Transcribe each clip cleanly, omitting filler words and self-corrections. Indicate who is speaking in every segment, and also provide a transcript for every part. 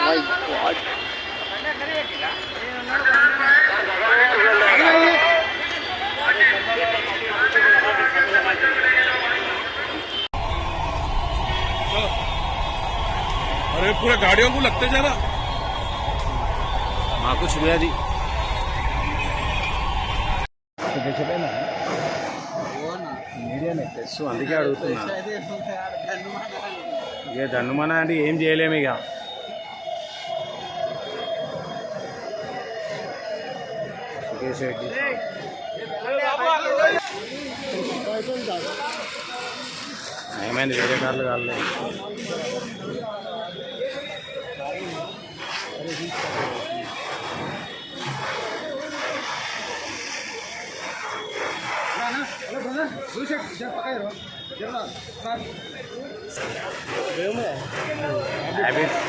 Speaker 1: My God.
Speaker 2: अरे पूरा गाड़ियों को लगते जा रहा
Speaker 1: माँ कुछ हुआ दी మీడియా నెక్స్ట్ అందుకే అడుగుతున్నా. ఇక దన్నుమన అంటే ఏం చేయలేము ఇక. సుకేష్ రెడ్డి ఏమైంది వేరే కార్లు కాలేదు. హ్యాబిట్స్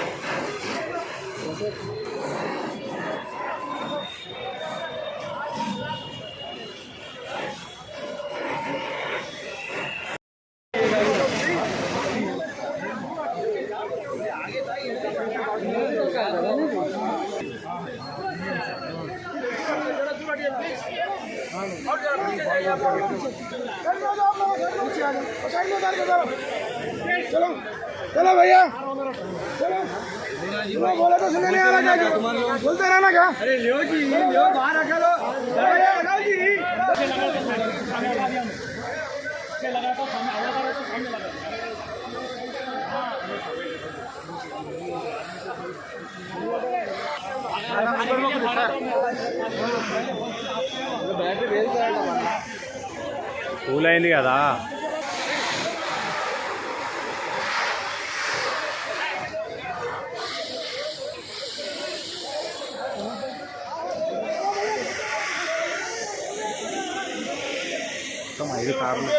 Speaker 3: चलो चलो भैया चलो बोला तो सुनने नहीं आ रहा क्या बोलते रहना क्या. अरे लियो जी लियो बाहर रखा लो जी
Speaker 1: కూల్ అయింది కదా. మొత్తం 5 కార్లు.